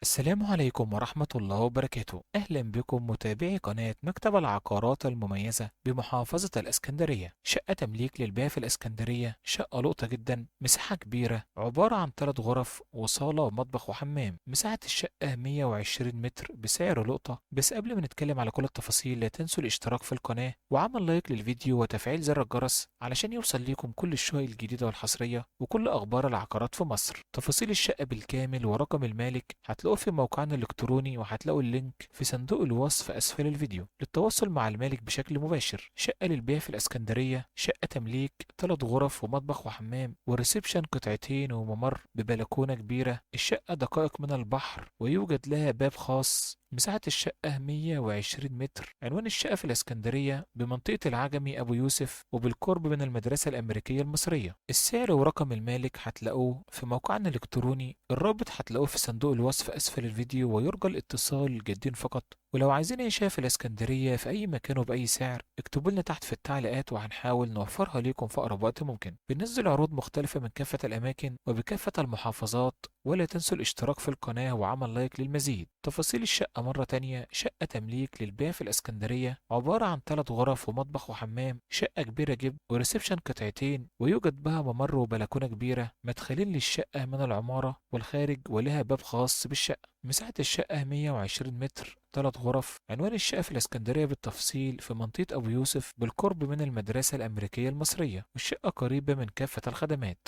السلام عليكم ورحمة الله وبركاته. أهلا بكم متابعي قناة مكتب العقارات المميزة بمحافظة الإسكندرية. شقة تمليك للبيع في الإسكندرية، شقة لقطة جدا، مساحة كبيرة، عبارة عن 3 غرف وصالة ومطبخ وحمام. مساحة الشقة 120 متر بسعر لقطة. بس قبل ما نتكلم على كل التفاصيل لا تنسوا الاشتراك في القناة وعمل لايك للفيديو وتفعيل زر الجرس علشان يوصل ليكم كل الشقق الجديدة والحصرية وكل أخبار العقارات في مصر. تفاصيل الشقة بالكامل ورقم المالك هتلاقوه في موقعنا الإلكتروني، وهتلاقوا اللينك في صندوق الوصف أسفل الفيديو للتواصل مع المالك بشكل مباشر. شقة للبيع في الإسكندرية، شقة تمليك 3 غرف ومطبخ وحمام وريسبشن قطعتين وممر ببلكونة كبيرة. الشقة دقائق من البحر ويوجد لها باب خاص. مساحة الشقة 120 متر. عنوان الشقة في الإسكندرية بمنطقة العجمي أبو يوسف وبالقرب من المدرسة الأمريكية المصرية. السعر ورقم المالك هتلاقوه في موقعنا الإلكتروني، الرابط هتلاقوه في صندوق الوصف أسفل الفيديو، ويرجى الاتصال جدين فقط. ولو عايزين أي شقة في الإسكندرية في أي مكان وبأي سعر اكتبوا لنا تحت في التعليقات وهنحاول نوفرها ليكم في أقرب وقت ممكن. بننزل عروض مختلفة من كافة الأماكن وبكافة المحافظات. ولا تنسوا الاشتراك في القناة وعمل لايك للمزيد. تفاصيل الشقة مرة تانية: شقة تمليك للبيع في الإسكندرية، عبارة عن 3 غرف ومطبخ وحمام. شقة كبيرة جدا وريسبشن قطعتين، ويوجد بها ممر وبلكونة كبيرة، مدخلين للشقة من العمارة والخارج، ولها باب خاص بالشقة. مساحة الشقة 120 متر، 3 غرف. عنوان الشقة في الإسكندرية بالتفصيل في منطقة أبو يوسف بالقرب من المدرسة الأمريكية المصرية، والشقة قريبة من كافة الخدمات.